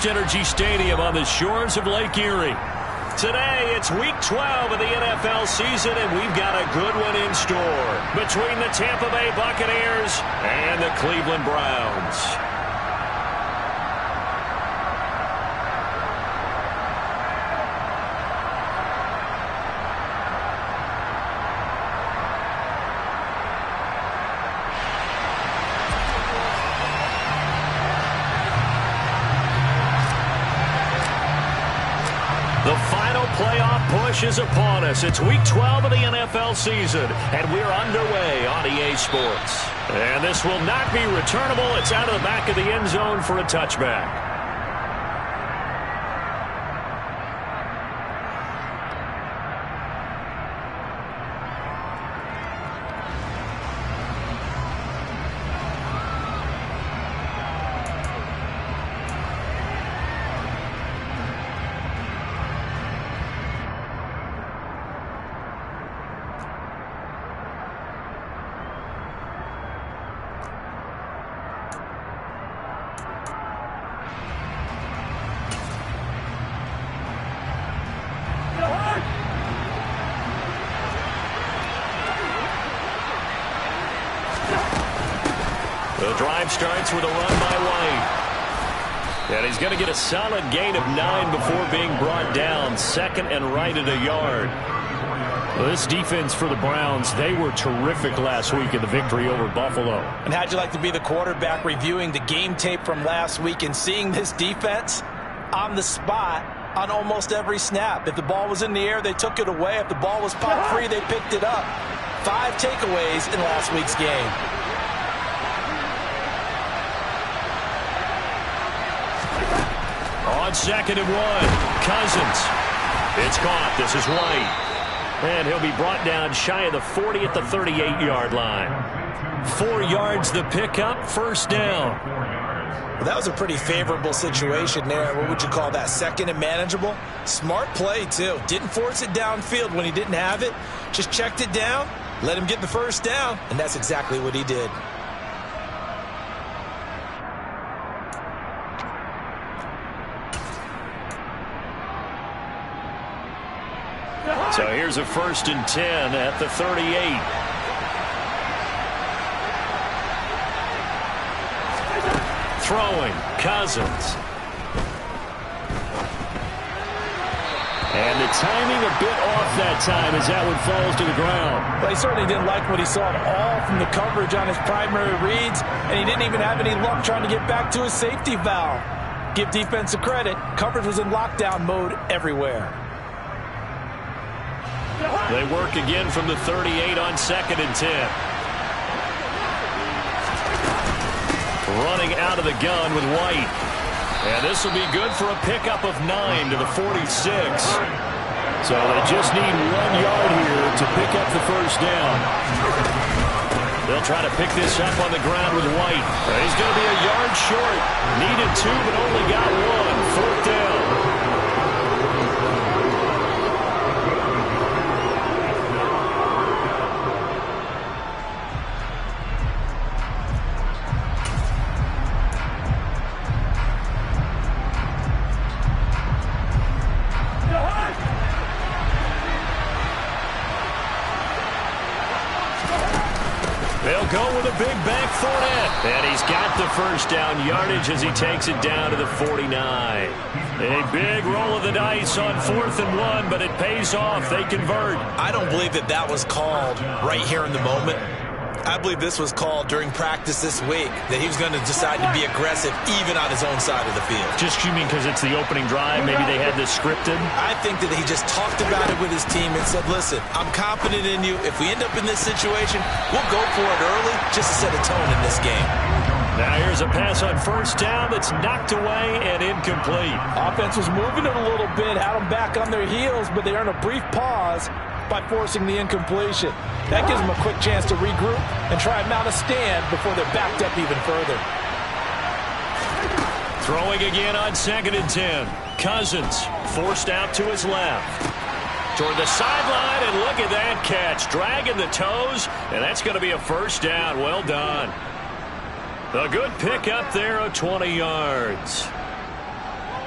FirstEnergy Stadium on the shores of Lake Erie. Today, it's Week 12 of the NFL season, and we've got a good one in store between the Tampa Bay Buccaneers and the Cleveland Browns. The final playoff push is upon us. It's Week 12 of the NFL season, and we're underway on EA Sports. And this will not be returnable. It's out of the back of the end zone for a touchback. The drive starts with a run by White. And he's going to get a solid gain of 9 before being brought down. Second and right at a yard. Well, this defense for the Browns, they were terrific last week in the victory over Buffalo. And how'd you like to be the quarterback reviewing the game tape from last week and seeing this defense on the spot on almost every snap? If the ball was in the air, they took it away. If the ball was popped free, they picked it up. 5 takeaways in last week's game. On 2nd and 1, Cousins. It's caught. This is White. And he'll be brought down shy of the 40 at the 38-yard line. 4 yards the pickup, first down. Well, that was a pretty favorable situation there. What would you call that? Second and manageable? Smart play, too. Didn't force it downfield when he didn't have it. Just checked it down, let him get the first down, and that's exactly what he did. So here's a 1st and 10 at the 38. Throwing, Cousins. And the timing a bit off that time as that one falls to the ground. Well, he certainly didn't like what he saw at all from the coverage on his primary reads, and he didn't even have any luck trying to get back to his safety valve. Give defense a credit. Coverage was in lockdown mode everywhere. They work again from the 38 on 2nd and 10. Running out of the gun with White. And this will be good for a pickup of 9 to the 46. So they just need 1 yard here to pick up the first down. They'll try to pick this up on the ground with White. He's going to be a yard short. Needed 2, but only got 1. 4th down. They'll go with a big back Fournette. And he's got the first down yardage as he takes it down to the 49. A big roll of the dice on 4th and 1, but it pays off. They convert. I don't believe that that was called right here in the moment. I believe this was called during practice this week, that he was going to decide to be aggressive even on his own side of the field. Just you mean because it's the opening drive? Maybe they had this scripted? I think that he just talked about it with his team and said, listen, I'm confident in you. If we end up in this situation, we'll go for it early just to set a tone in this game. Now here's a pass on 1st down that's knocked away and incomplete. Offense was moving it a little bit, had them back on their heels, but they earned a brief pause by forcing the incompletion. That gives them a quick chance to regroup and try and mount a stand before they're backed up even further. Throwing again on 2nd and 10. Cousins forced out to his left. Toward the sideline, and look at that catch. Dragging the toes, and that's going to be a first down. Well done. A good pick up there of 20 yards.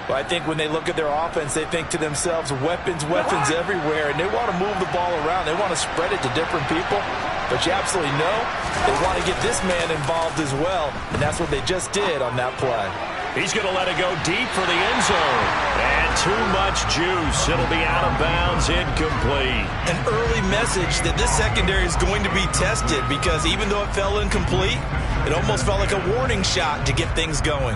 Well, I think when they look at their offense, they think to themselves, weapons, weapons everywhere, and they want to move the ball around. They want to spread it to different people. But you absolutely know they want to get this man involved as well, and that's what they just did on that play. He's going to let it go deep for the end zone. And too much juice. It'll be out of bounds, incomplete. An early message that this secondary is going to be tested because even though it fell incomplete, it almost felt like a warning shot to get things going.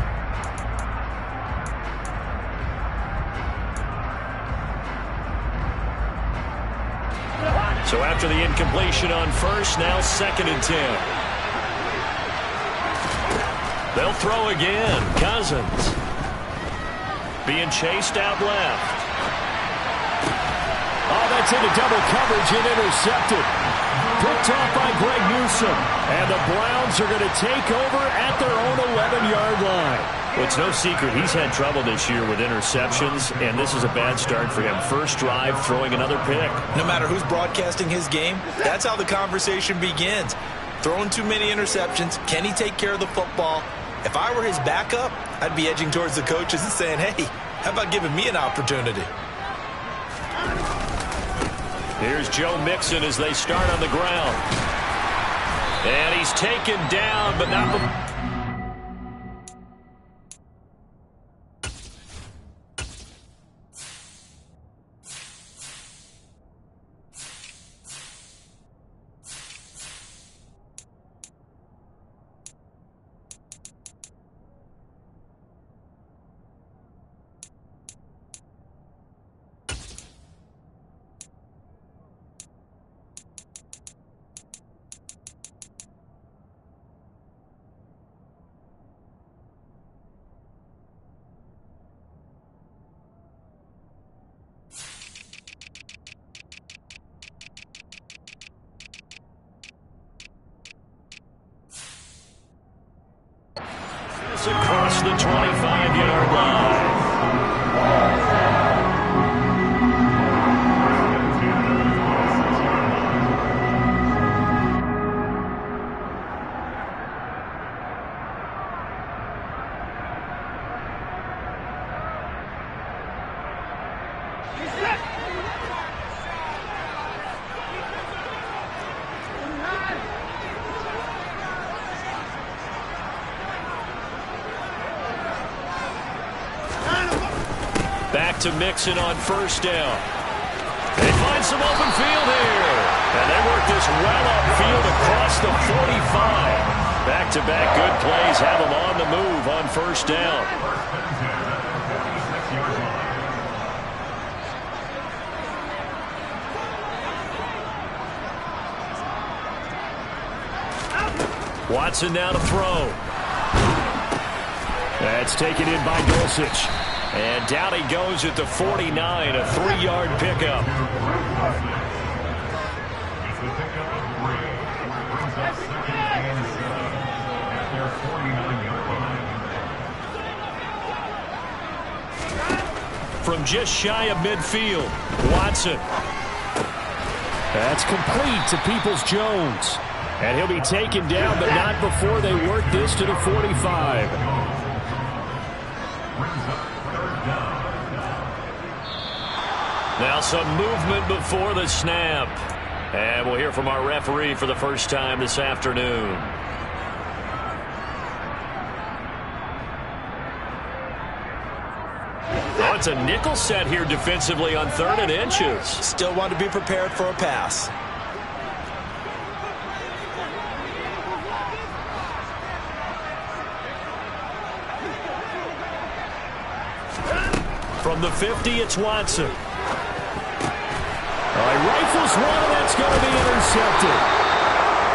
So after the incompletion on first, now 2nd and 10. They'll throw again. Cousins being chased out left. Oh, that's into double coverage and intercepted. Picked off by Greg Newsome. And the Browns are going to take over at their own 11-yard line. Well, it's no secret he's had trouble this year with interceptions, and this is a bad start for him. First drive, throwing another pick. No matter who's broadcasting his game, that's how the conversation begins. Throwing too many interceptions. Can he take care of the football? If I were his backup, I'd be edging towards the coaches and saying, hey, how about giving me an opportunity? Here's Joe Mixon as they start on the ground. And he's taken down, but not the... across the 25-yard line. Back to Mixon on first down. They find some open field here. And they work this well upfield across the 45. Back-to-back good plays have them on the move on first down. Watson now to throw. That's taken in by Dulcich. And down he goes at the 49, a 3-yard pickup. From just shy of midfield, Watson. That's complete to Peoples-Jones. And he'll be taken down, but not before they work this to the 45. Now some movement before the snap. And we'll hear from our referee for the first time this afternoon. Oh, it's a nickel set here defensively on 3rd and inches. Still want to be prepared for a pass. From the 50, it's Watson. He rifles one, that's going to be intercepted.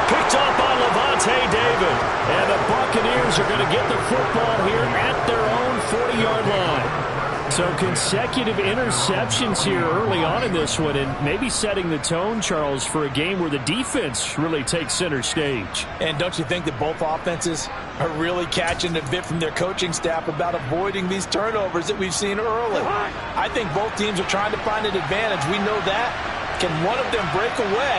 Picked off by Lavonte David. And the Buccaneers are going to get the football here at their own 40-yard line. So consecutive interceptions here early on in this one, and maybe setting the tone, Charles, for a game where the defense really takes center stage. And don't you think that both offenses are really catching a bit from their coaching staff about avoiding these turnovers that we've seen early? I think both teams are trying to find an advantage. We know that. Can one of them break away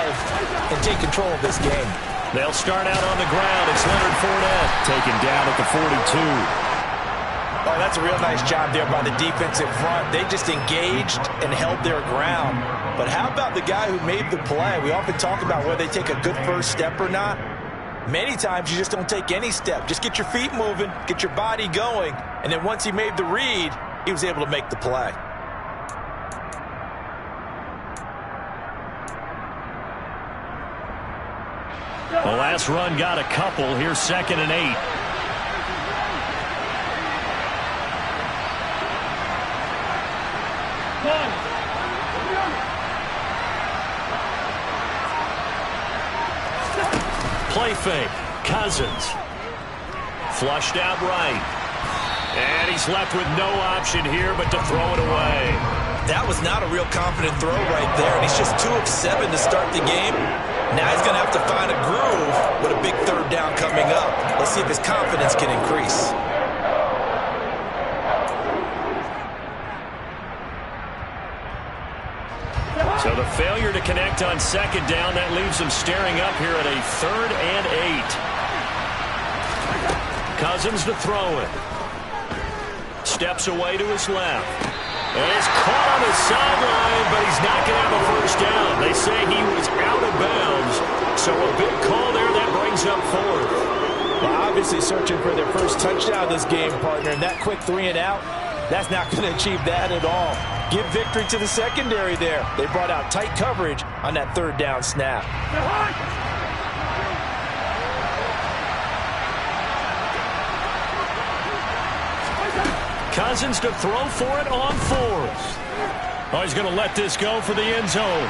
and take control of this game? They'll start out on the ground. It's Leonard Fournette taken down at the 42. Oh, Oh, that's a real nice job there by the defensive front. They just engaged and held their ground. But how about the guy who made the play? We often talk about whether they take a good first step or not. Many times you just don't take any step. Just get your feet moving, get your body going, and then once he made the read, he was able to make the play. The last run got a couple. Here's 2nd and 8. Play fake. Cousins. Flushed out right. And he's left with no option here but to throw it away. That was not a real confident throw right there, and he's just 2 of 7 to start the game. Now he's going to have to find a groove with a big 3rd down coming up. Let's see if his confidence can increase. So the failure to connect on 2nd down, that leaves them staring up here at a 3rd and 8. Cousins to throw it. Steps away to his left. And it's caught on the sideline, but he's not going to have a first down. They say he was out of bounds. So a big call there that brings up 4th. Well, obviously searching for their first touchdown this game, partner. And that quick 3 and out, that's not going to achieve that at all. Give victory to the secondary there. They brought out tight coverage on that 3rd down snap. Cousins to throw for it on 4th. Oh, he's going to let this go for the end zone.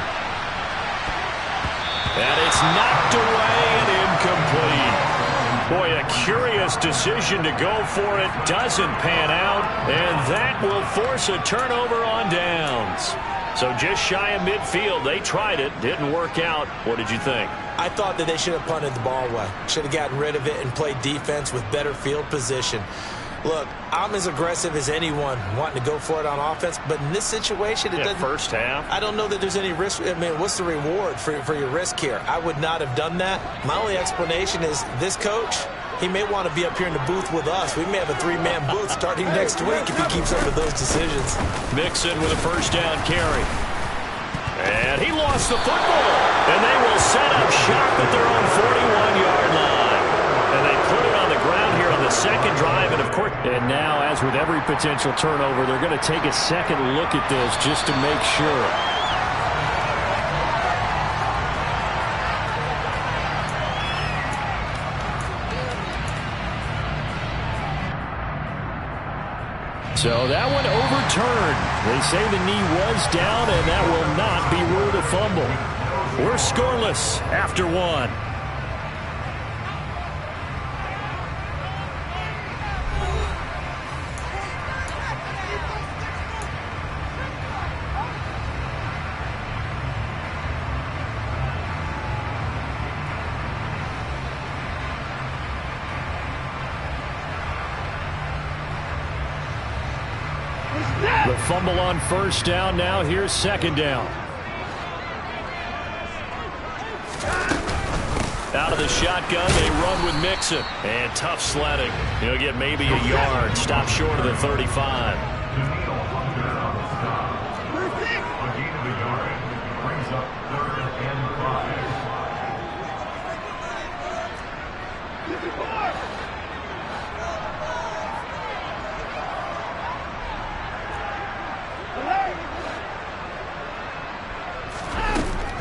And it's knocked away and incomplete. Boy, a curious decision to go for it. Doesn't pan out. And that will force a turnover on downs. So just shy of midfield. They tried it. Didn't work out. What did you think? I thought that they should have punted the ball away. Should have gotten rid of it and played defense with better field position. Look, I'm as aggressive as anyone wanting to go for it on offense, but in this situation, it doesn't. First half. I don't know that there's any risk. I mean, what's the reward for your risk here? I would not have done that. My only explanation is this coach, he may want to be up here in the booth with us. We may have a 3-man booth starting next week if he keeps up with those decisions. Mixon with a first down carry. And he lost the football. And they will set up shop at their own 41-yard line. And they put it on the ground here on the 2nd drive. And, of course, and now, as with every potential turnover, they're going to take a second look at this just to make sure. So that one overturned. They say the knee was down, and that will not be ruled a fumble. We're scoreless after 1. The fumble on first down. Now here's 2nd down. Out of the shotgun, they run with Mixon. And tough sledding. He'll get maybe a yard. Stop short of the 35.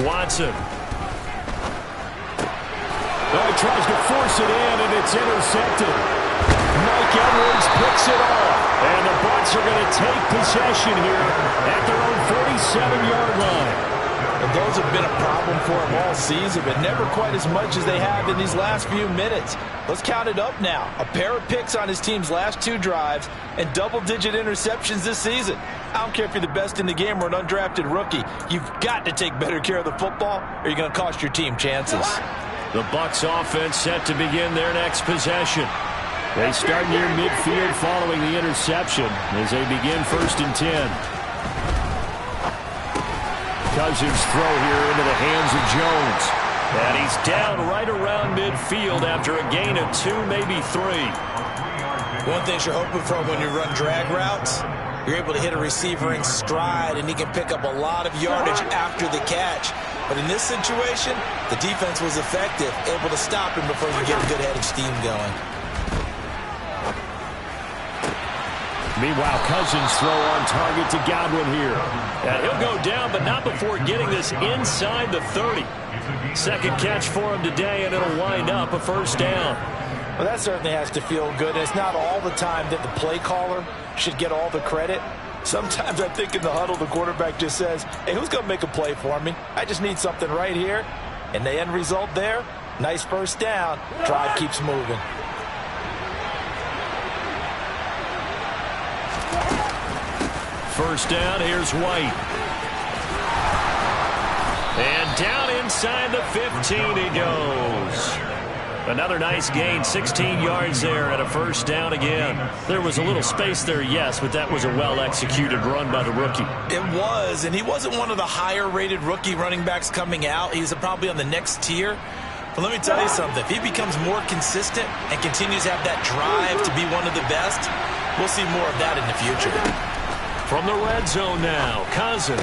Watson. Oh, he tries to force it in, and it's intercepted. Mike Edwards picks it off. And the Bucs are going to take possession here at their own 47-yard line. And those have been a problem for them all season, but never quite as much as they have in these last few minutes. Let's count it up now. A pair of picks on his team's last 2 drives and double-digit interceptions this season. I don't care if you're the best in the game or an undrafted rookie. You've got to take better care of the football or you're going to cost your team chances. The Bucs offense set to begin their next possession. They start near midfield following the interception as they begin 1st and 10. Cousins throw here into the hands of Jones. And he's down right around midfield after a gain of 2, maybe 3. One thing you're hoping for when you run drag routes, you're able to hit a receiver in stride, and he can pick up a lot of yardage after the catch. But in this situation, the defense was effective, able to stop him before you get a good head of steam going. Meanwhile, Cousins throw on target to Godwin here. And he'll go down, but not before getting this inside the 30. Second catch for him today, and it'll wind up a first down. Well, that certainly has to feel good. It's not all the time that the play caller should get all the credit. Sometimes I think in the huddle, the quarterback just says, hey, who's going to make a play for me? I just need something right here. And the end result there, nice first down. Drive keeps moving. First down, here's White. And down inside the 15 he goes. Another nice gain, 16 yards there and a first down again. There was a little space there, yes, but that was a well-executed run by the rookie. It was, and he wasn't one of the higher-rated rookie running backs coming out. He's probably on the next tier. But let me tell you something. If he becomes more consistent and continues to have that drive to be one of the best, we'll see more of that in the future. From the red zone now, Cousins.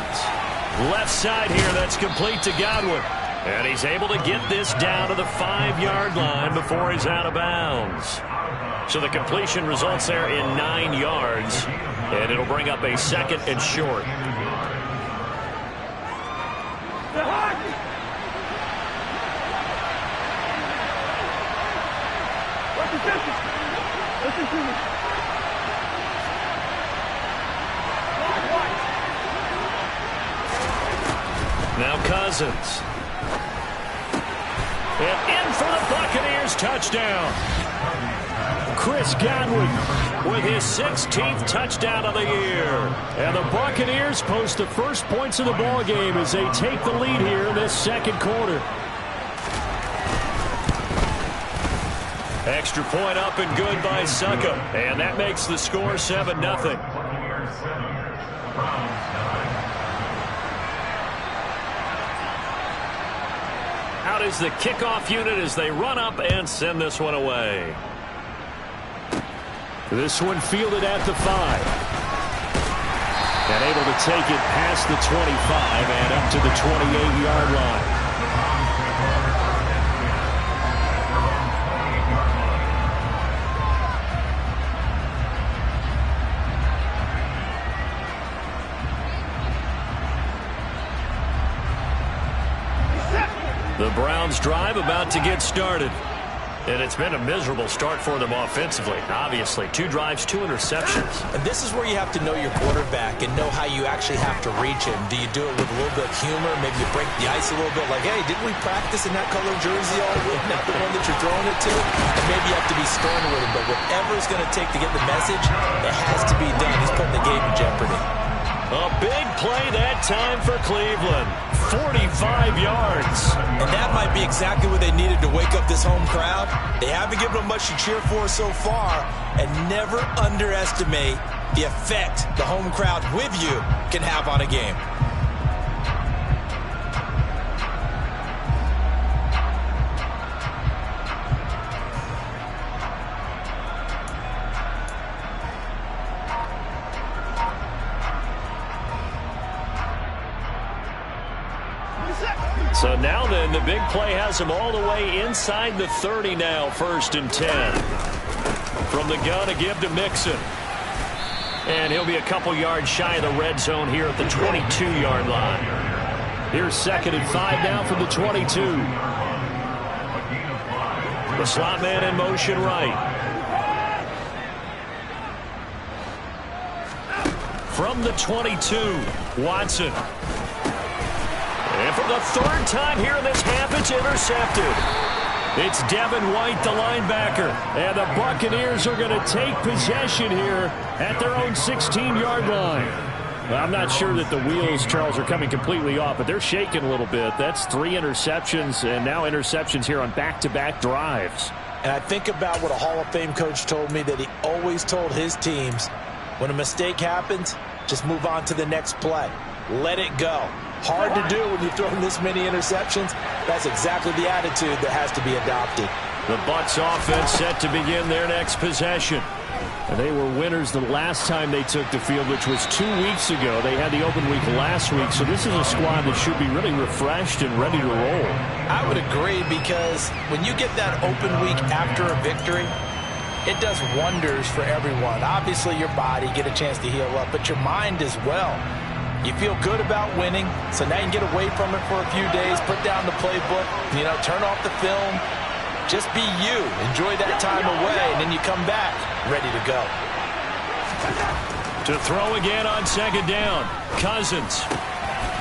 Left side here, that's complete to Godwin. And he's able to get this down to the 5-yard line before he's out of bounds. So the completion results there in 9 yards. And it'll bring up a second and short. Now Cousins. And in for the Buccaneers touchdown. Chris Godwin with his 16th touchdown of the year. And the Buccaneers post the first points of the ball game as they take the lead here in this second quarter. Extra point up and good by Succop. And that makes the score 7-0. Out is the kickoff unit as they run up and send this one away. This one fielded at the 5. And able to take it past the 25 and up to the 28-yard line. The Browns drive about to get started. And it's been a miserable start for them offensively. Obviously, 2 drives, 2 interceptions. And this is where you have to know your quarterback and know how you actually have to reach him. Do you do it with a little bit of humor? Maybe you break the ice a little bit like, hey, didn't we practice in that color jersey all week? Not the one that you're throwing it to? And maybe you have to be stern with him. But whatever it's going to take to get the message, it has to be done. He's putting the game in jeopardy. A big play that time for Cleveland. 45 yards. And that might be exactly what they needed to wake up this home crowd. They haven't given them much to cheer for so far. And never underestimate the effect the home crowd with you can have on a game. So now then, the big play has him all the way inside the 30 now, 1st and 10. From the gun, a give to Mixon. And he'll be a couple yards shy of the red zone here at the 22-yard line. Here's 2nd and 5 now from the 22. The slot man in motion right. From the 22, Watson. And for the 3rd time here in this half, it's intercepted. It's Devin White, the linebacker. And the Buccaneers are going to take possession here at their own 16-yard line. Well, I'm not sure that the wheels, Charles, are coming completely off, but they're shaking a little bit. That's 3 interceptions, and now interceptions here on back-to-back drives. And I think about what a Hall of Fame coach told me, that he always told his teams, when a mistake happens, just move on to the next play. Let it go. Hard to do when you're throwing this many interceptions. That's exactly the attitude that has to be adopted. The Bucs offense set to begin their next possession. And they were winners the last time they took the field, which was 2 weeks ago. They had the open week last week, so this is a squad that should be really refreshed and ready to roll. I would agree, because when you get that open week after a victory, it does wonders for everyone. Obviously, your body, get a chance to heal up, but your mind as well. You feel good about winning, so now you can get away from it for a few days, put down the playbook, turn off the film. Just be you. Enjoy that time away, and then you come back ready to go. To throw again on second down. Cousins.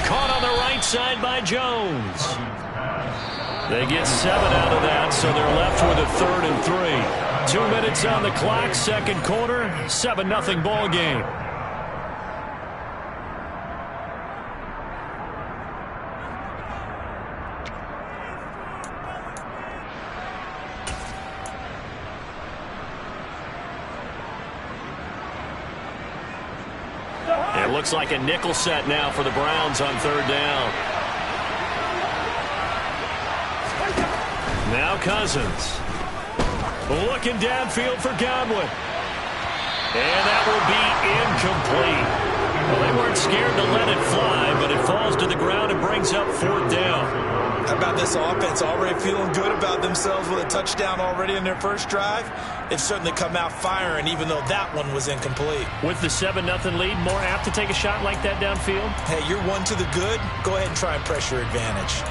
Caught on the right side by Jones. They get 7 out of that, so they're left with a 3rd and 3. 2 minutes on the clock, second quarter, 7-0 ball game. It looks like a nickel set now for the Browns on 3rd down. Now Cousins. Looking downfield for Godwin. And that will be incomplete. Well, they weren't scared to let it fly, but it falls to the ground and brings up 4th down. How about this offense already feeling good about themselves with a touchdown already in their first drive? They've certainly come out firing, even though that one was incomplete. With the 7-0 lead, more apt to take a shot like that downfield? Hey, you're one to the good. Go ahead and try and press your advantage.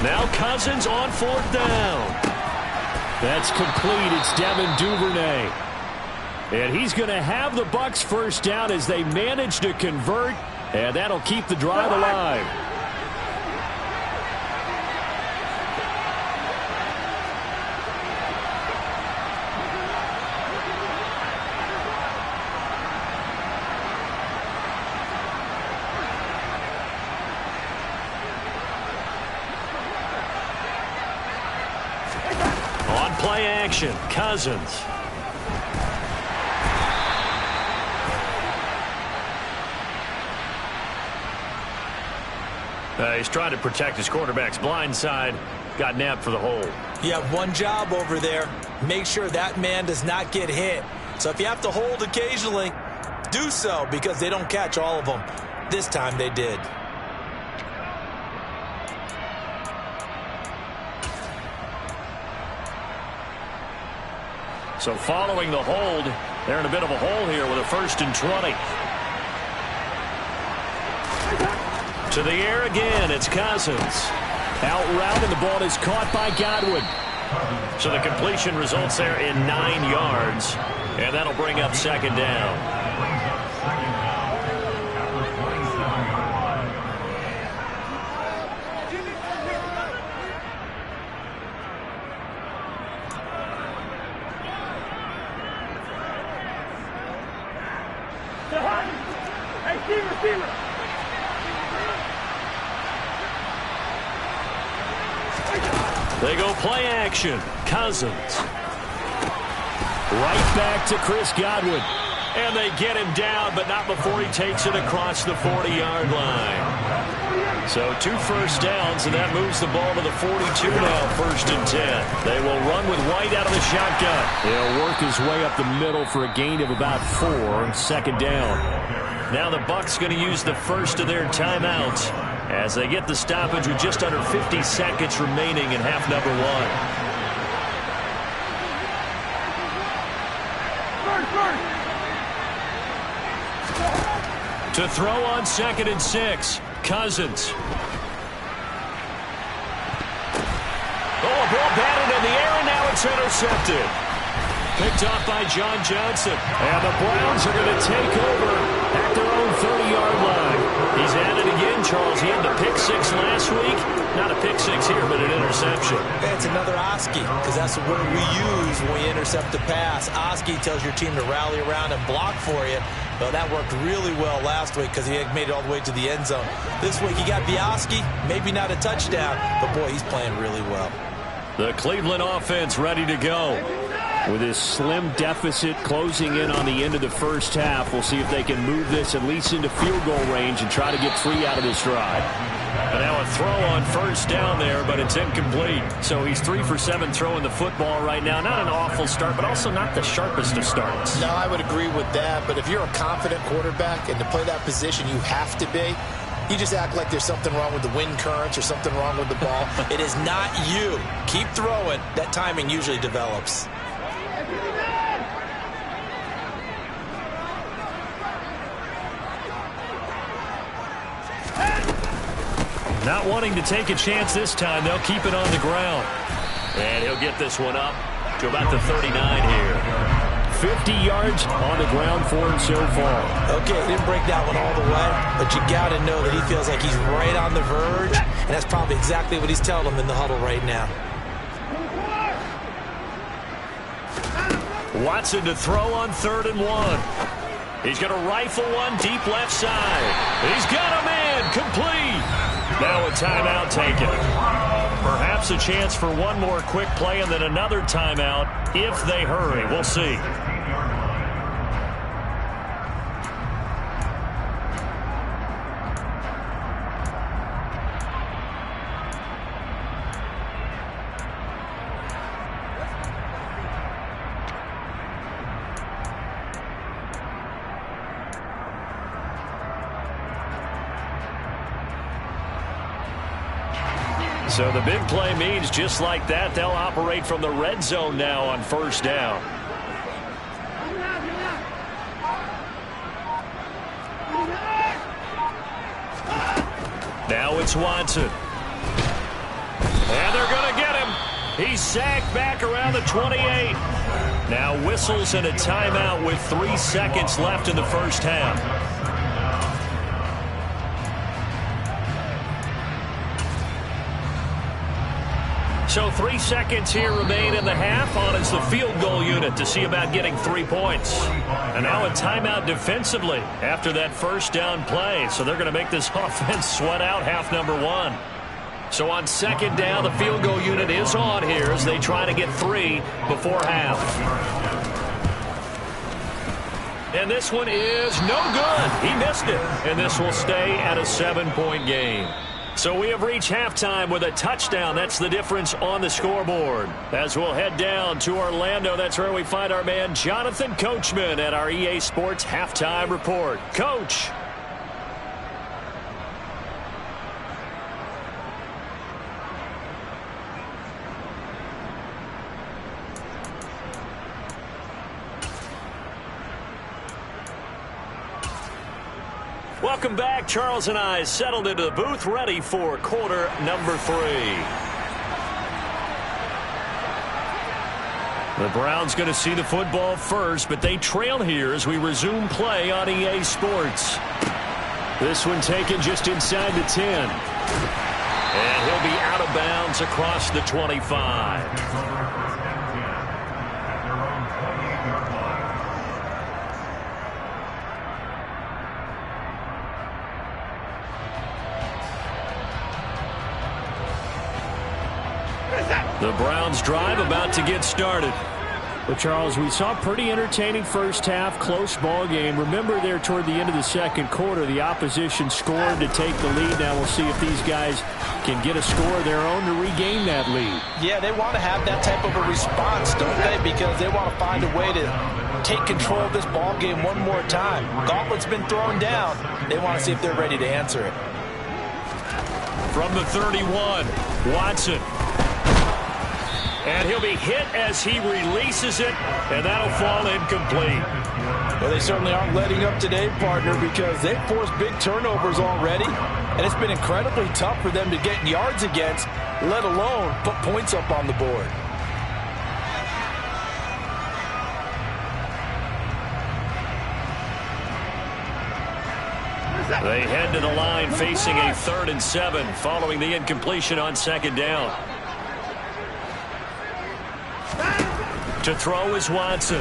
Now Cousins on 4th down. That's complete. It's Devin Duvernay. And he's going to have the Bucs first down as they manage to convert, and that'll keep the drive alive. On play action, Cousins. He's trying to protect his quarterback's blind side. Got nabbed for the hold. You have one job over there. Make sure that man does not get hit. So if you have to hold occasionally, do so, because they don't catch all of them. This time they did. So following the hold, they're in a bit of a hole here with a 1st and 20. To the air again, it's Cousins. Out route, and the ball is caught by Godwin. So the completion results there in 9 yards, and that'll bring up 2nd down. They go play action. Cousins. Right back to Chris Godwin. And they get him down, but not before he takes it across the 40-yard line. So 2 first downs, and that moves the ball to the 42 now, 1st and 10. They will run with White out of the shotgun. He'll work his way up the middle for a gain of about 4, 2nd down. Now the Bucs going to use the first of their timeouts as they get the stoppage with just under 50 seconds remaining in half number 1. To throw on 2nd and 6, Cousins. Oh, a ball batted in the air, and now it's intercepted. Picked off by John Johnson. And the Browns are going to take over at their own 30-yard line. He's at it again, Charles. He had the pick 6 last week. Not a pick 6 here, but an interception. It's another Oski, because that's the word we use when we intercept the pass. Oski tells your team to rally around and block for you. Well, that worked really well last week because he had made it all the way to the end zone. This week he got Bioski, maybe not a touchdown, but boy, he's playing really well. The Cleveland offense ready to go. With this slim deficit closing in on the end of the first half, we'll see if they can move this at least into field goal range and try to get 3 out of this drive. And now a throw on first down there, but it's incomplete. So he's 3 for 7 throwing the football right now. Not an awful start, but also not the sharpest of starts. No, I would agree with that. But if you're a confident quarterback and to play that position, you have to be. You just act like there's something wrong with the wind currents or something wrong with the ball. It is not you. Keep throwing. That timing usually develops. Not wanting to take a chance this time, they'll keep it on the ground. And he'll get this one up to about the 39 here. 50 yards on the ground for him so far. Okay, didn't break that one all the way, but you got to know that he feels like he's right on the verge, and that's probably exactly what he's telling them in the huddle right now. Watson to throw on 3rd and 1. He's going to rifle one deep left side. He's got a man complete. Now a timeout taken. Perhaps a chance for one more quick play and then another timeout if they hurry. We'll see. So the big play means just like that, they'll operate from the red zone now on first down. Now it's Watson. And they're going to get him. He's sacked back around the 28. Now whistles and a timeout with 3 seconds left in the first half. So 3 seconds here remain in the half. On is the field goal unit to see about getting 3 points. And now a timeout defensively after that first down play. So they're going to make this offense sweat out half number 1. So on second down, the field goal unit is on here as they try to get 3 before half. And this one is no good. He missed it. And this will stay at a 7-point game. So we have reached halftime with a touchdown. That's the difference on the scoreboard. As we'll head down to Orlando, that's where we find our man Jonathan Coachman at our EA Sports Halftime Report. Coach. Welcome back. Charles and I settled into the booth, ready for quarter number 3. The Browns going to see the football first, but they trail here as we resume play on EA Sports. This one taken just inside the 10. And he'll be out of bounds across the 25. The Browns drive about to get started. But, Charles, we saw a pretty entertaining first half, close ball game. Remember there toward the end of the second quarter, the opposition scored to take the lead. Now we'll see if these guys can get a score of their own to regain that lead. Yeah, they want to have that type of a response, don't they? Because they want to find a way to take control of this ball game one more time. Gauntlet's been thrown down. They want to see if they're ready to answer it. From the 31, Watson. And he'll be hit as he releases it, and that'll fall incomplete. Well, they certainly aren't letting up today, partner, because they've forced big turnovers already, and it's been incredibly tough for them to get yards against, let alone put points up on the board. They head to the line facing a 3rd and 7 following the incompletion on second down. To throw is Watson.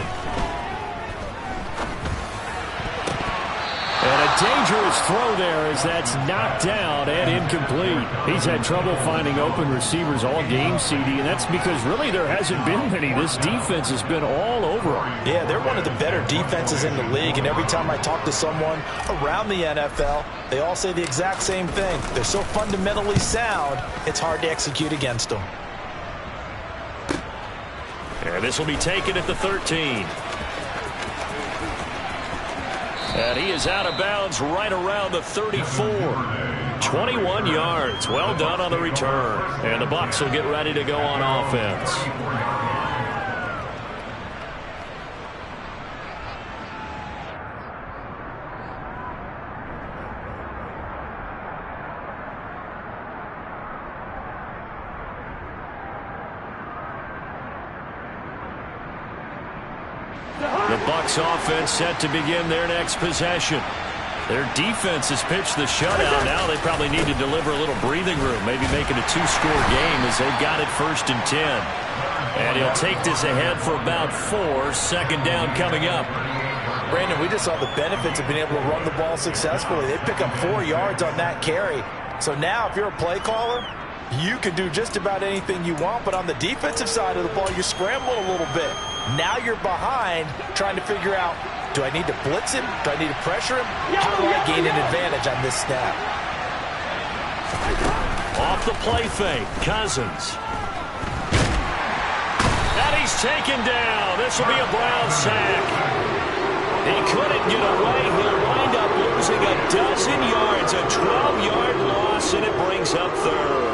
And a dangerous throw there as that's knocked down and incomplete. He's had trouble finding open receivers all game, CD, and that's because really there hasn't been many. This defense has been all over them. Yeah, they're one of the better defenses in the league, and every time I talk to someone around the NFL, they all say the exact same thing. They're so fundamentally sound, it's hard to execute against them. And this will be taken at the 13. And he is out of bounds right around the 34. 21 yards. Well done on the return. And the Bucs will get ready to go on offense. The Bucs offense set to begin their next possession. Their defense has pitched the shutout. Now they probably need to deliver a little breathing room, maybe make it a two-score game as they've got it 1st and 10. And he'll take this ahead for about 4. Second down coming up. Brandon, we just saw the benefits of being able to run the ball successfully. They pick up 4 yards on that carry. So now if you're a play caller, you can do just about anything you want, but on the defensive side of the ball, you're scrambling a little bit. Now you're behind trying to figure out, do I need to blitz him? Do I need to pressure him? How do I gain an advantage on this snap? Off the play fake, Cousins. And he's taken down. This will be a Brown sack. He couldn't get away. He'll wind up losing a dozen yards, a 12-yard loss, and it brings up 3rd.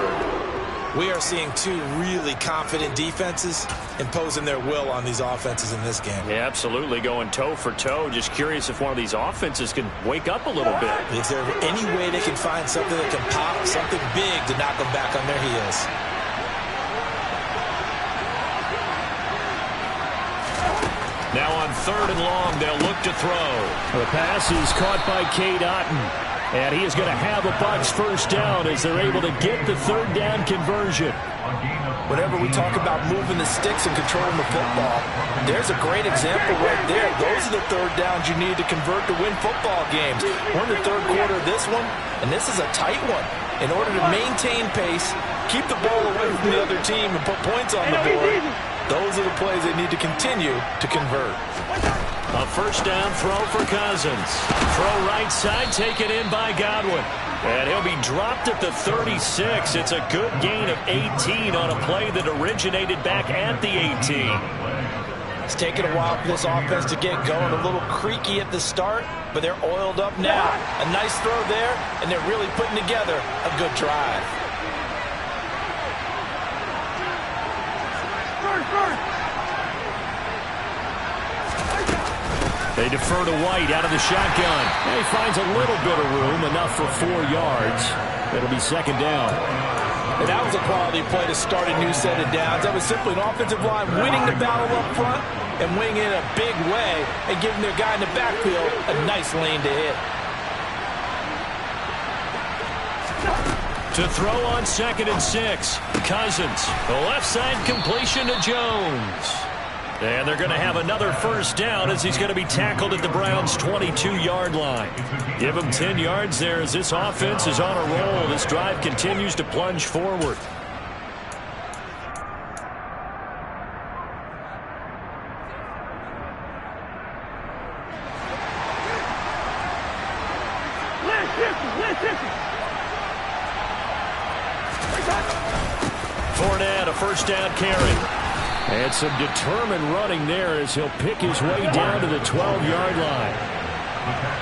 We are seeing 2 really confident defenses imposing their will on these offenses in this game. Yeah, absolutely, going toe for toe. Just curious if one of these offenses can wake up a little bit. Is there any way they can find something that can pop, something big to knock them back on their heels? Now on 3rd and long, they'll look to throw. The pass is caught by Cade Otton. And he is going to have a Bucs first down as they're able to get the 3rd down conversion. Whenever we talk about moving the sticks and controlling the football, there's a great example right there. Those are the 3rd downs you need to convert to win football games. We're in the 3rd quarter of this one, and this is a tight one. In order to maintain pace, keep the ball away from the other team, and put points on the board, those are the plays they need to continue to convert. A first down throw for Cousins. Throw right side, taken in by Godwin. And he'll be dropped at the 36. It's a good gain of 18 on a play that originated back at the 18. It's taken a while for this offense to get going. A little creaky at the start, but they're oiled up now. A nice throw there, and they're really putting together a good drive. They defer to White out of the shotgun. And he finds a little bit of room, enough for 4 yards. It'll be 2nd down. And that was a quality play to start a new set of downs. That was simply an offensive line winning the battle up front and winning in a big way and giving their guy in the backfield a nice lane to hit. To throw on 2nd and 6. Cousins, the left side completion to Jones. And they're going to have another first down as he's going to be tackled at the Browns' 22-yard line. Give him 10 yards there as this offense is on a roll. This drive continues to plunge forward. Fournette, a first down carry. And some determined running there as he'll pick his way down to the 12-yard line.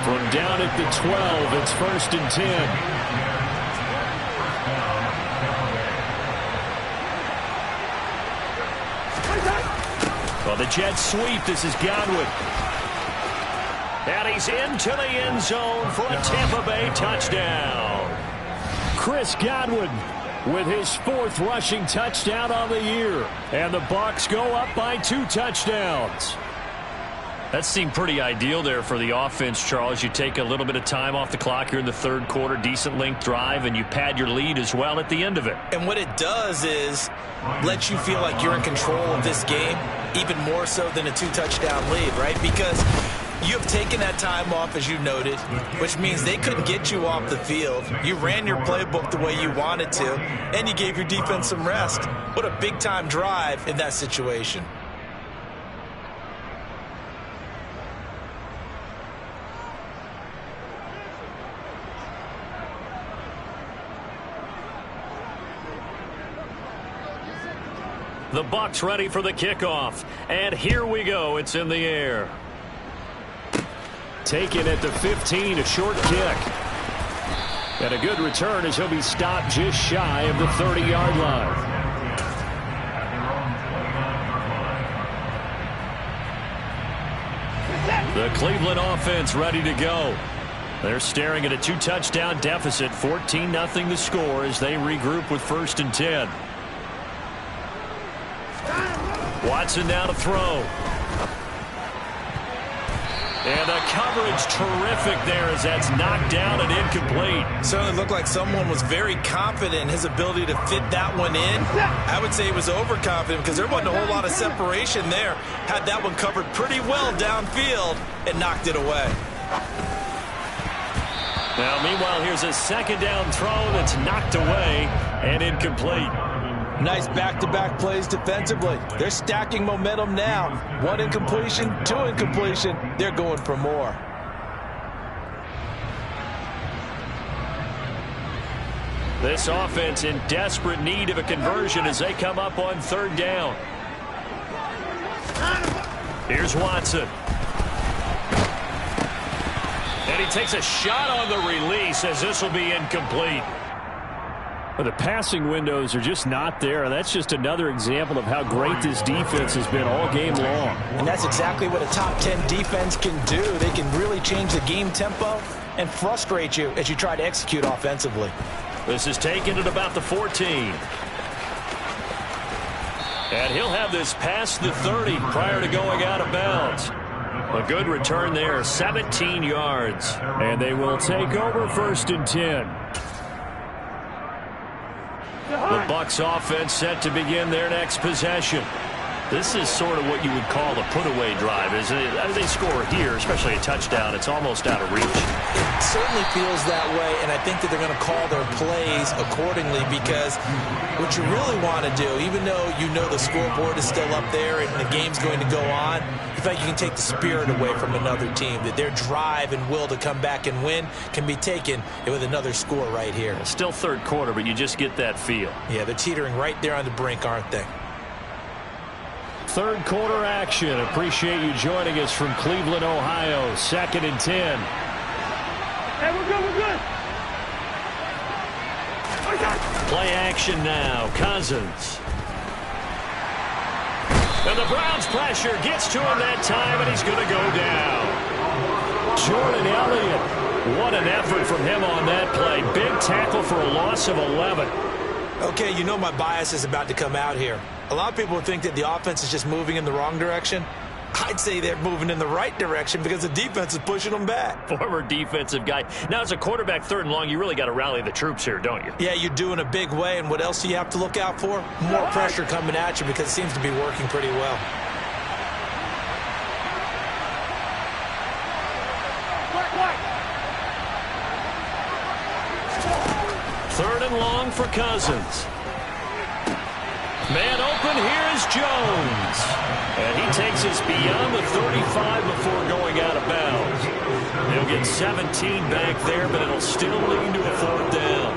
From down at the 12, it's 1st and 10. Well, the Jets sweep. This is Godwin. And he's into the end zone for a Tampa Bay touchdown. Chris Godwin with his 4th rushing touchdown on the year. And the Bucs go up by 2 touchdowns. That seemed pretty ideal there for the offense, Charles. You take a little bit of time off the clock here in the 3rd quarter, decent length drive, and you pad your lead as well at the end of it. And what it does is let you feel like you're in control of this game, even more so than a 2-touchdown lead, right? Because You have taken that time off, as you noted, which means they couldn't get you off the field. You ran your playbook the way you wanted to, and you gave your defense some rest. What a big-time drive in that situation. The Bucs ready for the kickoff. And here we go. It's in the air. Taken at the 15, a short kick. And a good return as he'll be stopped just shy of the 30-yard line. The Cleveland offense ready to go. They're staring at a 2-touchdown deficit, 14-0 the score as they regroup with 1st and 10. Watson now to throw. And the coverage terrific there as that's knocked down and incomplete. Certainly looked like someone was very confident in his ability to fit that one in. I would say he was overconfident because there wasn't a whole lot of separation there. Had that one covered pretty well downfield and knocked it away. Now, meanwhile, here's a 2nd down throw that's knocked away and incomplete. Nice back-to-back plays defensively. They're stacking momentum now. 1 incompletion, 2 incompletion. They're going for more. This offense in desperate need of a conversion as they come up on 3rd down. Here's Watson. And he takes a shot on the release as this will be incomplete. But the passing windows are just not there. And that's just another example of how great this defense has been all game long. And that's exactly what a top 10 defense can do. They can really change the game tempo and frustrate you as you try to execute offensively. This is taken at about the 14. And he'll have this past the 30 prior to going out of bounds. A good return there, 17 yards. And they will take over 1st and 10. The Bucs offense set to begin their next possession. This is sort of what you would call a put-away drive. As they score here, especially a touchdown, it's almost out of reach. It certainly feels that way, and I think that they're going to call their plays accordingly because what you really want to do, even though you know the scoreboard is still up there and the game's going to go on, in fact, you can take the spirit away from another team, that their drive and will to come back and win can be taken with another score right here. It's still 3rd quarter, but you just get that feel. Yeah, they're teetering right there on the brink, aren't they? 3rd quarter action. Appreciate you joining us from Cleveland, Ohio. 2nd and 10. Hey, we're good. Play action now. Cousins. And the Browns pressure gets to him that time, and he's going to go down. Jordan Elliott. What an effort from him on that play. Big tackle for a loss of 11. Okay, you know my bias is about to come out here. A lot of people think that the offense is just moving in the wrong direction. I'd say they're moving in the right direction because the defense is pushing them back. Former defensive guy. Now, as a quarterback 3rd and long, you really got to rally the troops here, don't you? Yeah, you do in a big way. And what else do you have to look out for? More pressure coming at you because it seems to be working pretty well. Third and long for Cousins. Man open, here is Jones. And he takes us beyond the 35 before going out of bounds. They'll get 17 back there, but it'll still lead to a 4th down.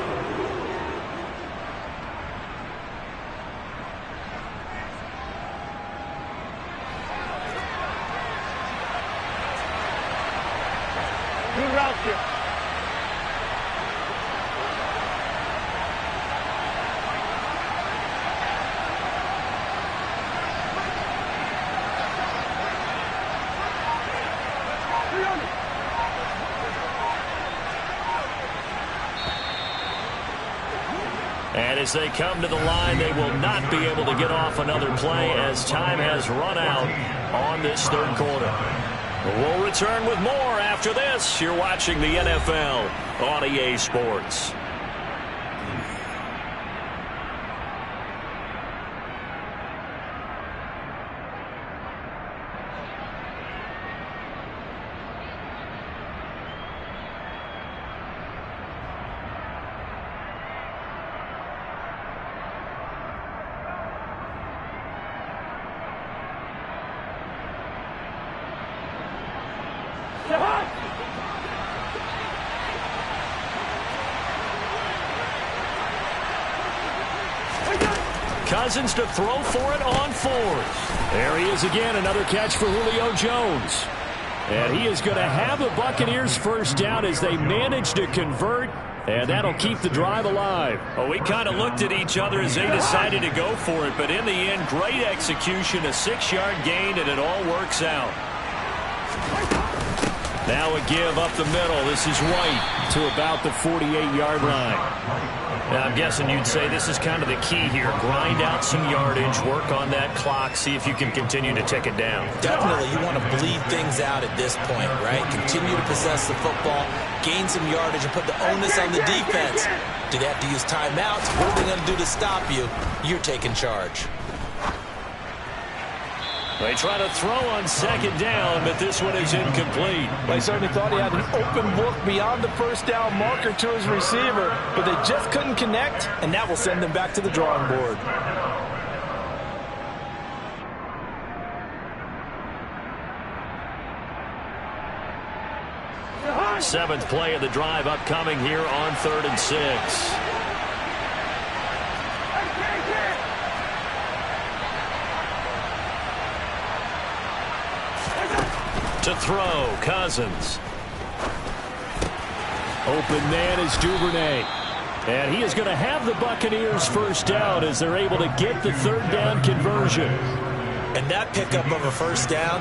Good route here. And as they come to the line, they will not be able to get off another play as time has run out on this 3rd quarter. We'll return with more after this. You're watching the NFL on EA Sports. Cousins to throw for it on fourth. There he is again, another catch for Julio Jones. And he is going to have the Buccaneers first down as they manage to convert, and that'll keep the drive alive. Well, we kind of looked at each other as they decided to go for it, but in the end, great execution, a 6-yard gain, and it all works out. Now a give up the middle. This is White to about the 48-yard line. Now, I'm guessing you'd say this is kind of the key here. Grind out some yardage, work on that clock, see if you can continue to tick it down. Definitely, you want to bleed things out at this point, right? Continue to possess the football, gain some yardage, and put the onus on the defense. Do they have to use timeouts? What are they going to do to stop you? You're taking charge. They try to throw on second down, but this one is incomplete. They certainly thought he had an open book beyond the first down marker to his receiver, but they just couldn't connect, and that will send them back to the drawing board. Seventh play of the drive upcoming here on 3rd and 6. To throw, Cousins. Open man is Duvernay. And he is going to have the Buccaneers first down as they're able to get the 3rd down conversion. And that pickup of a first down,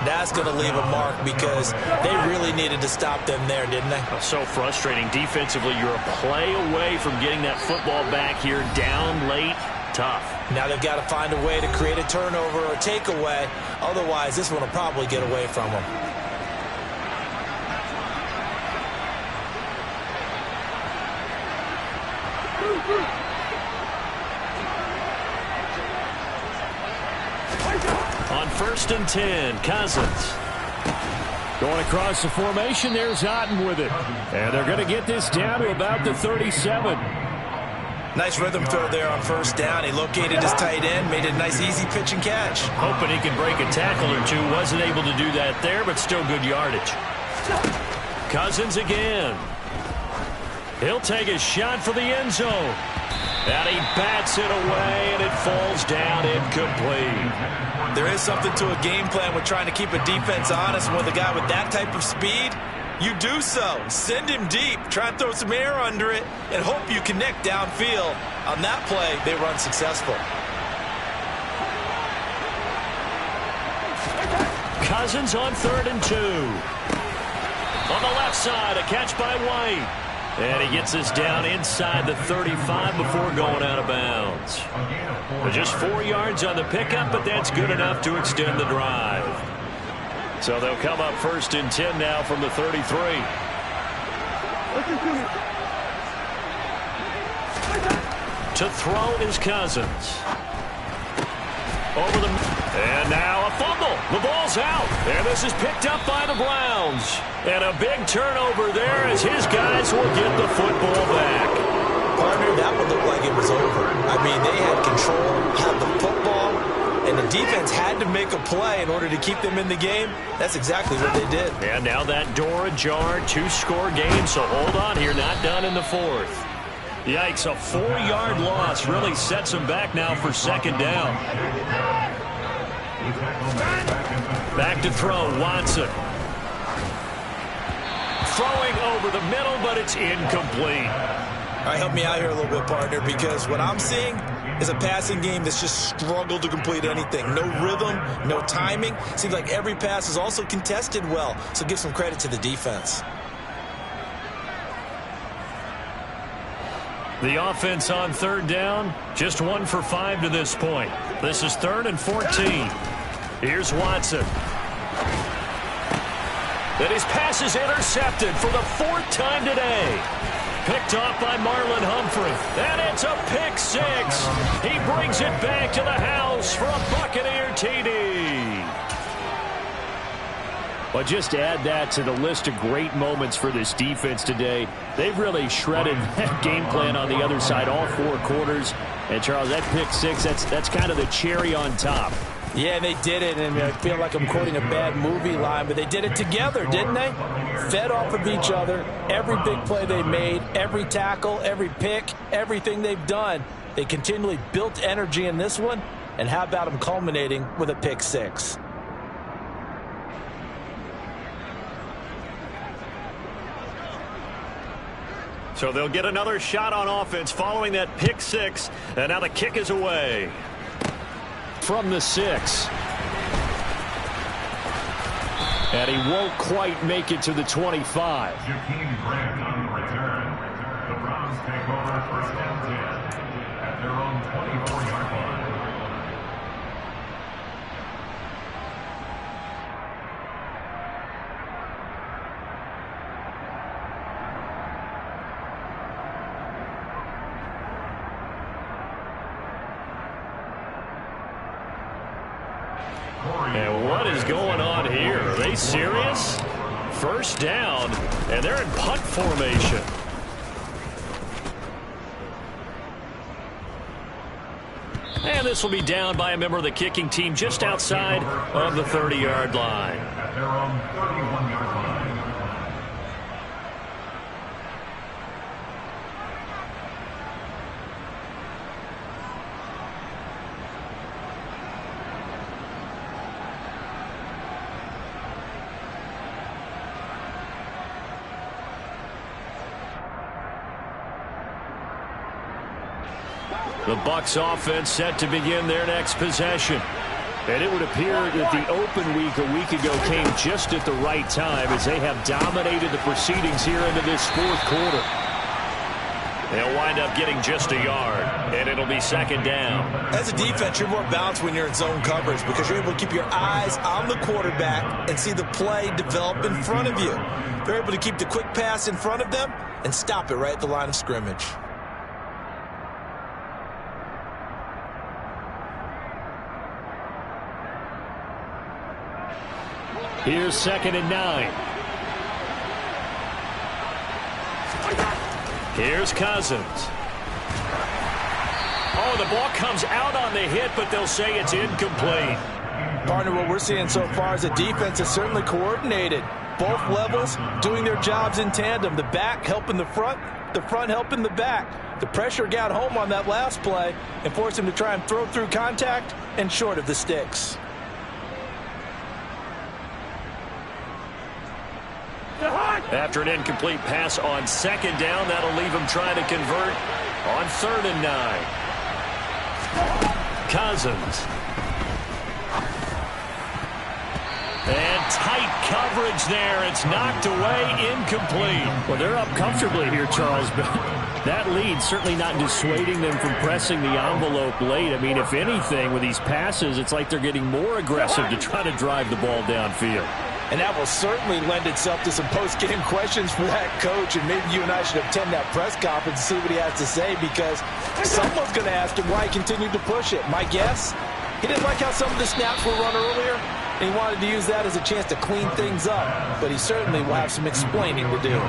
that's going to leave a mark because they really needed to stop them there, didn't they? So frustrating. Defensively, you're a play away from getting that football back here down late. Tough. Now they've got to find a way to create a turnover or takeaway. Otherwise, this one will probably get away from them. On 1st and 10, Cousins. Going across the formation, there's Otten with it. And they're going to get this down to about the 37. Nice rhythm throw there on first down. He located his tight end, made a nice easy pitch and catch. Hoping he can break a tackle or two. Wasn't able to do that there, but still good yardage. Cousins again. He'll take a shot for the end zone. And he bats it away, and it falls down incomplete. There is something to a game plan with trying to keep a defense honest. With a guy with that type of speed, you do so. Send him deep. Try and throw some air under it and hope you connect downfield. On that play, they run successful. Cousins on 3rd and 2. On the left side, a catch by White. And he gets us down inside the 35 before going out of bounds. Just 4 yards on the pickup, but that's good enough to extend the drive. So they'll come up 1st and 10 now from the 33. To throw is Cousins. Over the... And now a fumble. The ball's out. And this is picked up by the Browns. And a big turnover there as his guys will get the football back. Partner, that would look like it was over. I mean, they had control, had the football, and the defense had to make a play in order to keep them in the game. That's exactly what they did. And now that door ajar, 2-score game, so hold on here, not done in the 4th. Yikes, a 4-yard loss really sets them back now for 2nd down. Back to throw, Watson. Throwing over the middle, but it's incomplete. All right, help me out here a little bit, partner, because what I'm seeing is a passing game that's just struggled to complete anything. No rhythm, no timing. Seems like every pass is also contested well, so give some credit to the defense. The offense on 3rd down, just 1 for 5 to this point. This is 3rd and 14. Here's Watson. And his pass is intercepted for the 4th time today. Picked off by Marlon Humphrey. And it's a pick 6. He brings it back to the house for a Buccaneer TD. But just add that to the list of great moments for this defense today. They've really shredded that game plan on the other side all 4 quarters. And, Charles, that pick 6, that's kind of the cherry on top. Yeah, they did it, and I feel like I'm quoting a bad movie line, but they did it together, didn't they? Fed off of each other, every big play they made, every tackle, every pick, everything they've done. They continually built energy in this one, and how about them culminating with a pick six? So they'll get another shot on offense following that pick six, and now the kick is away. From the 6. And he won't quite make it to the 25. Jakeem Grant on the return. The Browns take over first and 10 at their own 24-yard line. And what is going on here? Are they serious? First down, and they're in punt formation. And this will be down by a member of the kicking team just outside of the 30-yard line. At their own 31-yard line. The Bucs offense set to begin their next possession. And it would appear that the open week a week ago came just at the right time as they have dominated the proceedings here into this fourth quarter. They'll wind up getting just a yard, and it'll be second down. As a defense, you're more balanced when you're in zone coverage because you're able to keep your eyes on the quarterback and see the play develop in front of you. They're able to keep the quick pass in front of them and stop it right at the line of scrimmage. Here's second and 9. Here's Cousins. Oh, the ball comes out on the hit, but they'll say it's incomplete. Partner, what we're seeing so far is the defense is certainly coordinated. Both levels doing their jobs in tandem. The back helping the front helping the back. The pressure got home on that last play and forced him to try and throw through contact and short of the sticks. After an incomplete pass on second down, that'll leave him trying to convert on 3rd and 9. Cousins. And tight coverage there. It's knocked away, incomplete. Well, they're up comfortably here, Charles, but that lead certainly not dissuading them from pressing the envelope late. I mean, if anything, with these passes, it's like they're getting more aggressive to try to drive the ball downfield. And that will certainly lend itself to some post-game questions for that coach, and maybe you and I should attend that press conference and see what he has to say, because someone's going to ask him why he continued to push it. My guess, he didn't like how some of the snaps were run earlier, and he wanted to use that as a chance to clean things up, but he certainly will have some explaining to do.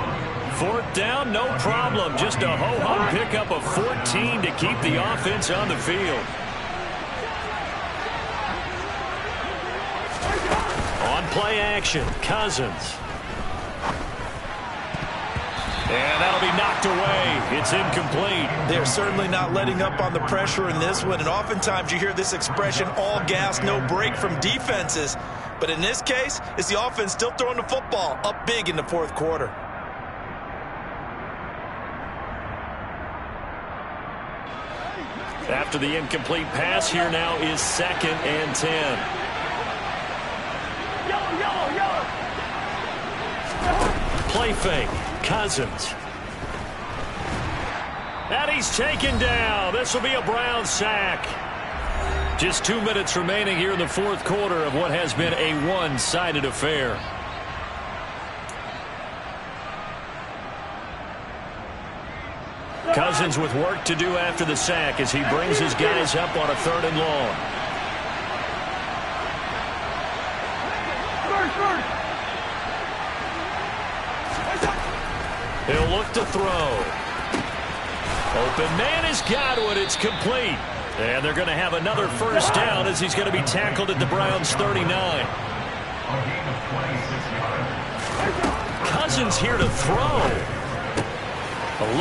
4th down, no problem. Just a ho-hum pickup of 14 to keep the offense on the field. On play action, Cousins. And that'll be knocked away. It's incomplete. They're certainly not letting up on the pressure in this one, and oftentimes you hear this expression, all gas, no break from defenses. But in this case, it's the offense still throwing the football up big in the fourth quarter. After the incomplete pass, here now is 2nd and 10. Play fake. Cousins. And he's taken down. This will be a Brown sack. Just 2 minutes remaining here in the fourth quarter of what has been a one-sided affair. Cousins with work to do after the sack as he brings his guys up on a 3rd and long. He'll look to throw. Open man has got it. It's complete. And they're going to have another first down as he's going to be tackled at the Browns' 39. Cousins here to throw.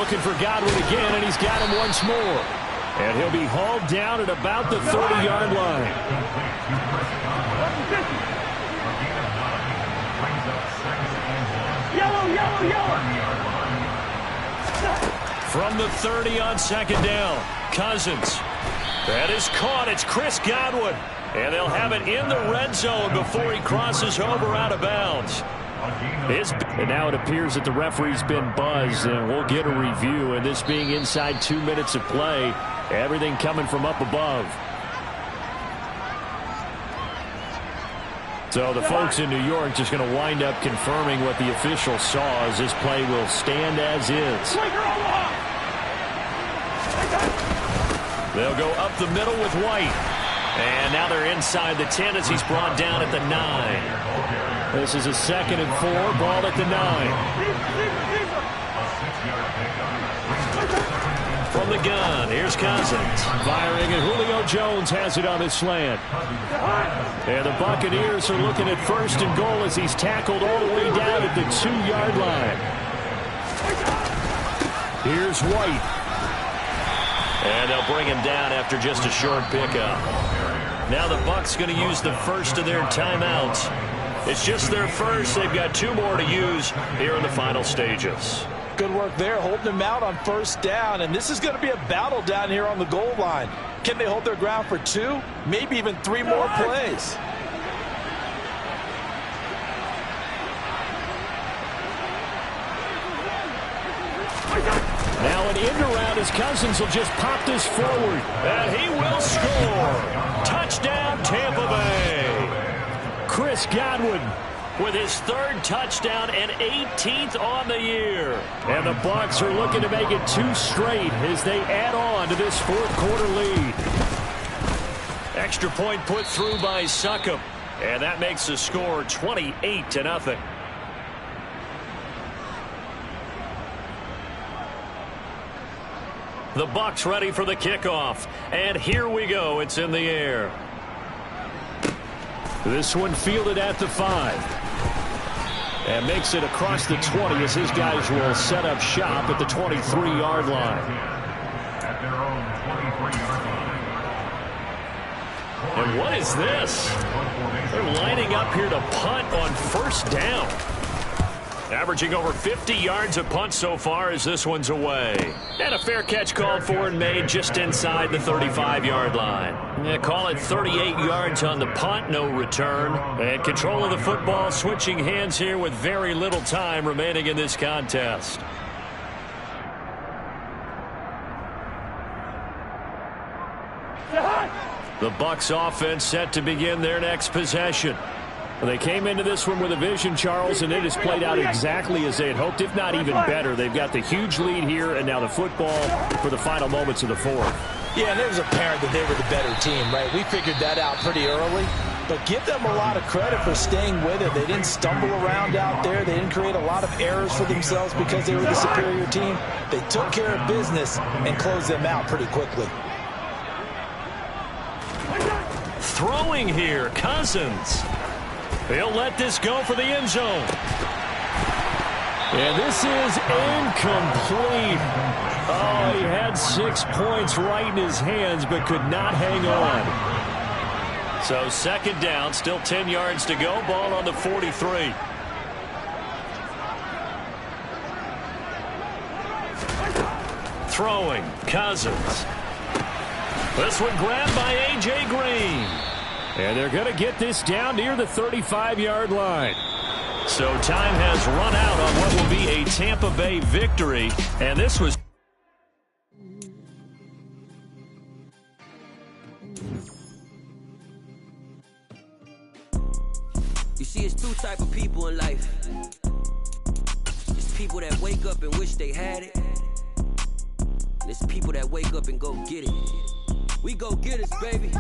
Looking for Godwin again, and he's got him once more. And he'll be hauled down at about the 30-yard line. Yellow, yellow, yellow. From the 30 on second down, Cousins. That is caught. It's Chris Godwin. And they'll have it in the red zone before he crosses over out of bounds. And now it appears that the referee's been buzzed, and we'll get a review. And this being inside 2 minutes of play, everything coming from up above. So the folks in New York just going to wind up confirming what the official saw, as this play will stand as is. They'll go up the middle with White. And now they're inside the 10 as he's brought down at the 9. This is a 2nd and 4, ball at the 9. From the gun, here's Cousins. Firing, and Julio Jones has it on his slant. And the Buccaneers are looking at 1st and goal as he's tackled all the way down at the 2-yard line. Here's White. And they'll bring him down after just a short pickup. Now the Bucs going to use the first of their timeouts. It's just their first. They've got 2 more to use here in the final stages. Good work there, holding them out on 1st down. And this is going to be a battle down here on the goal line. Can they hold their ground for 2, maybe even 3 more plays? Now an end around as Cousins will just pop this forward. And he will score. Touchdown, Tampa Bay. Chris Godwin with his 3rd touchdown and 18th on the year. And the Bucs are looking to make it 2 straight as they add on to this 4th quarter lead. Extra point put through by Succop. And that makes the score 28-0. The Bucs ready for the kickoff. And here we go. It's in the air. This one fielded at the 5. And makes it across the 20 as his guys will set up shop at the 23-yard line. At their own 23-yard line. And what is this? They're lining up here to punt on 1st down. Averaging over 50 yards a punt so far as this one's away. And a fair catch called for and made just inside the 35-yard line. They call it 38 yards on the punt, no return. And control of the football switching hands here with very little time remaining in this contest. The Bucs offense set to begin their next possession. They came into this one with a vision, Charles, and it has played out exactly as they had hoped, if not even better. They've got the huge lead here, and now the football for the final moments of the 4th. Yeah, and it was apparent that they were the better team, right? We figured that out pretty early. But give them a lot of credit for staying with it. They didn't stumble around out there. They didn't create a lot of errors for themselves because they were the superior team. They took care of business and closed them out pretty quickly. Throwing here, Cousins. He'll let this go for the end zone. And this is incomplete. Oh, he had 6 points right in his hands but could not hang on. So 2nd down, still 10 yards to go. Ball on the 43. Throwing, Cousins. This one grabbed by A.J. Green. And they're going to get this down near the 35-yard line. So time has run out on what will be a Tampa Bay victory. And this was... You see, it's 2 type of people in life. It's people that wake up and wish they had it. And it's people that wake up and go get it. We go get it, baby.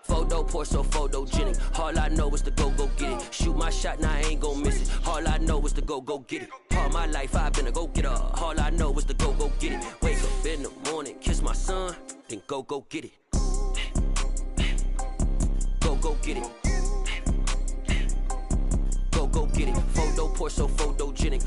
Photo poor, so photogenic. All I know is to go get it. Shoot my shot, now I ain't gon' miss it. All I know is to go get it. All my life I've been a go-getter. All I know is to go get it. Wake up in the morning, kiss my son, then go get it. Go get it. Go get it. Photo poor, so photogenic.